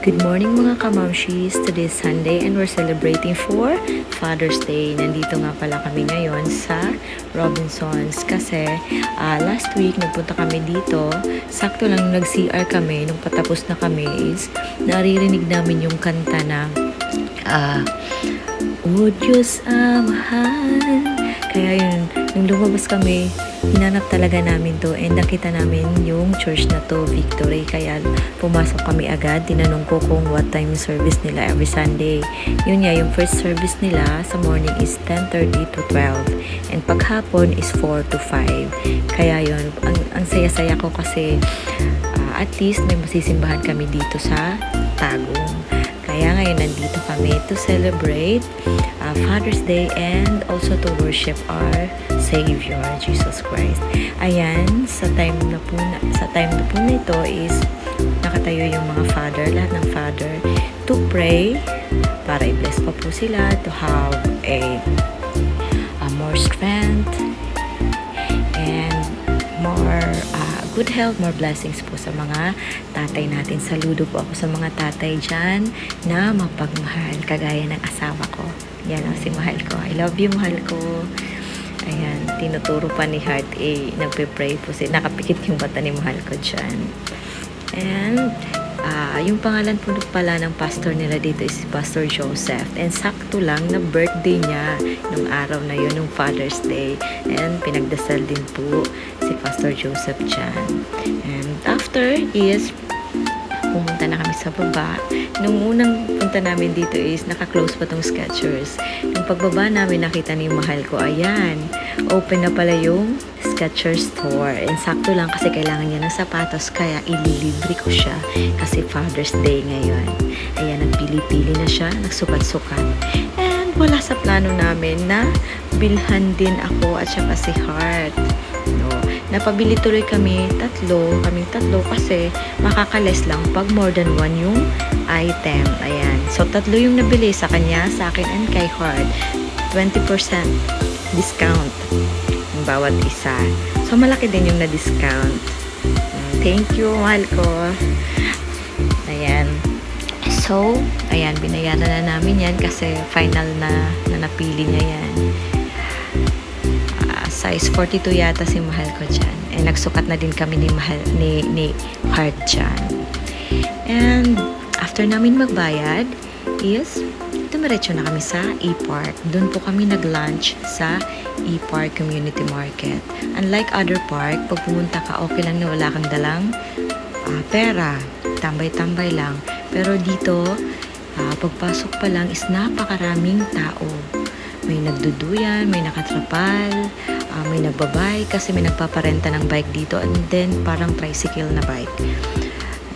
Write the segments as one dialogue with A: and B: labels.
A: Good morning mga kamamshis. Today is Sunday and we're celebrating for Father's Day. Nandito nga pala kami ngayon sa Robinsons kasi last week nagpunta kami dito. Sakto lang nag-CR kami. Nung patapos na kami is naririnig namin yung kanta na O Diyos Amahan. Kaya yun, nung lumabas kami, hinanap talaga namin to and nakita namin yung church na to, Victory. Kaya pumasok kami agad. Tinanong ko kung what time service nila every Sunday. Yun nga, yung first service nila sa morning is 10:30 to 12 and paghapon is 4 to 5. Kaya yun, ang saya-saya ko kasi at least may masisimbahan kami dito sa Tagum. Kaya ngayon nandito kami to celebrate Father's Day and also to worship our Savior, Jesus Christ. Ayan, sa time na po na ito is nakatayo yung mga father, lahat ng father, to pray para i-bless pa po sila to have a more strength and more good health, more blessings po sa mga tatay natin. Saludo po ako sa mga tatay dyan na mapagmahal, kagaya ng asawa ko. Yan ang si mahal ko. I love you, mahal ko. Ayan, tinuturo pa ni Heart nagpe-pray po siya. Nakapikit yung mata ni mahal ko dyan. And yung pangalan po pala ng pastor nila dito is Pastor Joseph. And sakto lang na birthday niya nung araw na yun, nung Father's Day. And pinagdasal din po si Pastor Joseph dyan. And after is pumunta na kami sa baba. Nung unang punta namin dito is naka-close pa tong Skechers. Nung pagbaba namin nakita ni mahal ko, ayan, open na pala yung Skechers store. And sakto lang kasi kailangan niya ng sapatos kaya ililibre ko siya kasi Father's Day ngayon. Ayan, nagpili-pili na siya, nagsukat-sukat. And wala sa plano namin na bilhan din ako at saka si Heart. No, napabili tuloy kaming tatlo kasi makakales lang pag more than one yung item. Ayan. So, tatlo yung nabili sa kanya, sa akin, and kay Heart. 20% discount ang bawat isa. So, malaki din yung na-discount. Thank you, mahal ko. Ayan. So, ayan, binayaran na namin yan kasi final na napili niya yan. Size 42 yata si mahal ko dyan. And nagsukat na din kami ni Heart dyan. And after namin magbayad is dumiretso na kami sa E-Park. Doon po kami nag-lunch sa E-Park Community Market. Unlike other park, pag pumunta ka, okay lang na wala kang dalang pera. Tambay-tambay lang. Pero dito, pagpasok pa lang is napakaraming tao. May nagduduyan, may nakatrapal, may nagbabike kasi may nagpaparenta ng bike dito and then parang tricycle na bike.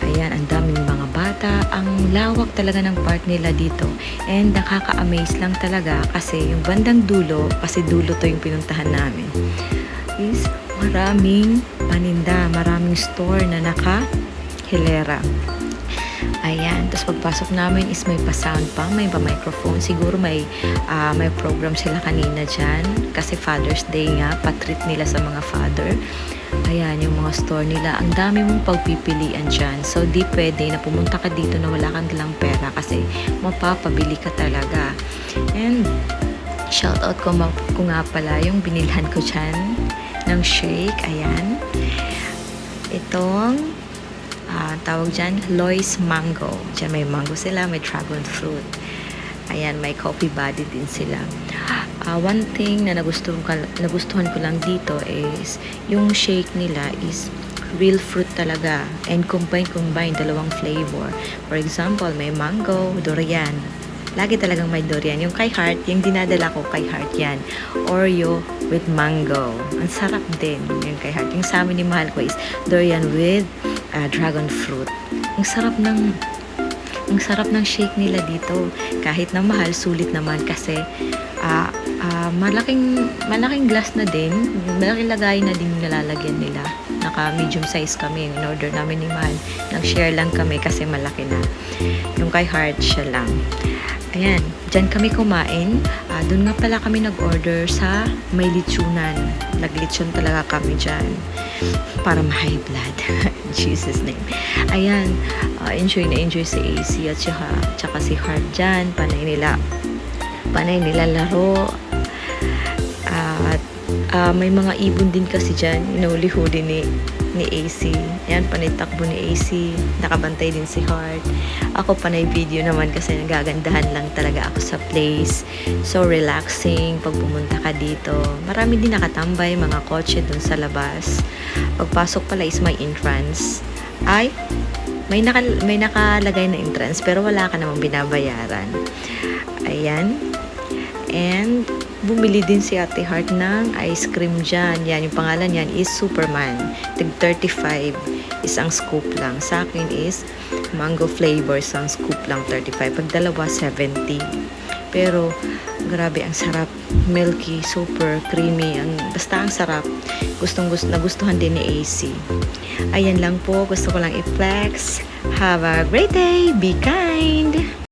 A: Ayan, ang daming mga bata. Ang lawak talaga ng park nila dito. And nakaka-amaze lang talaga kasi yung bandang dulo, kasi dulo to yung pinuntahan namin, is maraming paninda, maraming store na naka-hilera. Ayan, tapos pagpasok namin is may pa-sound pa, may pa-microphone. Siguro may program sila kanina dyan kasi Father's Day nga, patreat nila sa mga father. Ayan, yung mga store nila. Ang dami mong pagpipilian dyan. So, di pwede na pumunta ka dito na wala kang dalang pera kasi mapapabili ka talaga. And, shoutout ko nga pala yung binilhan ko dyan ng shake. Ayan. Itong tawag dyan, Lois Mango. Dyan may mango sila, may dragon fruit. Ayan, may coffee body din sila. One thing na nagustuhan ko lang dito is yung shake nila is real fruit talaga and combine dalawang flavor. For example, may mango, durian. Lagi talagang may durian. Yung kay Heart, yung dinadala ko kay Heart yan. Oreo with mango. Ang sarap din yung kay Heart. Yung sa amin ni mahal ko is durian with dragon fruit. Ang sarap ng shake nila dito. Kahit na mahal, sulit naman kasi malaking glass na din. Malaking lagay na din yung nalalagyan nila. Naka medium size kami. In order namin ni mahal. Nag-share lang kami kasi malaki na. Yung kay Heart, siya lang. Ayan, dyan kami kumain. Doon nga pala kami nag-order sa may litsunan. Nag-litsun talaga kami dyan. Para ma-high blood. Jesus name. Ayan, enjoy na enjoy si AC at tsaka si Heart dyan. Panay nila laro. At may mga ibon din kasi dyan, inuli-huli ni AC. Ayan, panay takbo ni AC. Nakabantay din si Heart. Ako panay video naman kasi nagagandahan lang talaga ako sa place. So relaxing pag pumunta ka dito. Marami din nakatambay, mga kotse dun sa labas. Pagpasok pala is my entrance. Ay, may nakalagay na entrance pero wala ka namang binabayaran. Ayan. And bumili din si Ate Heart ng ice cream dyan. Yan, yung pangalan yan is Superman. Tig 35 isang scoop lang. Sa akin is mango flavor, isang scoop lang 35. Pag dalawa, 70. Pero, grabe, ang sarap. Milky, super creamy. Basta ang sarap. Nagustuhan din ni AC. Ayan lang po. Gusto ko lang i-flex. Have a great day. Be kind.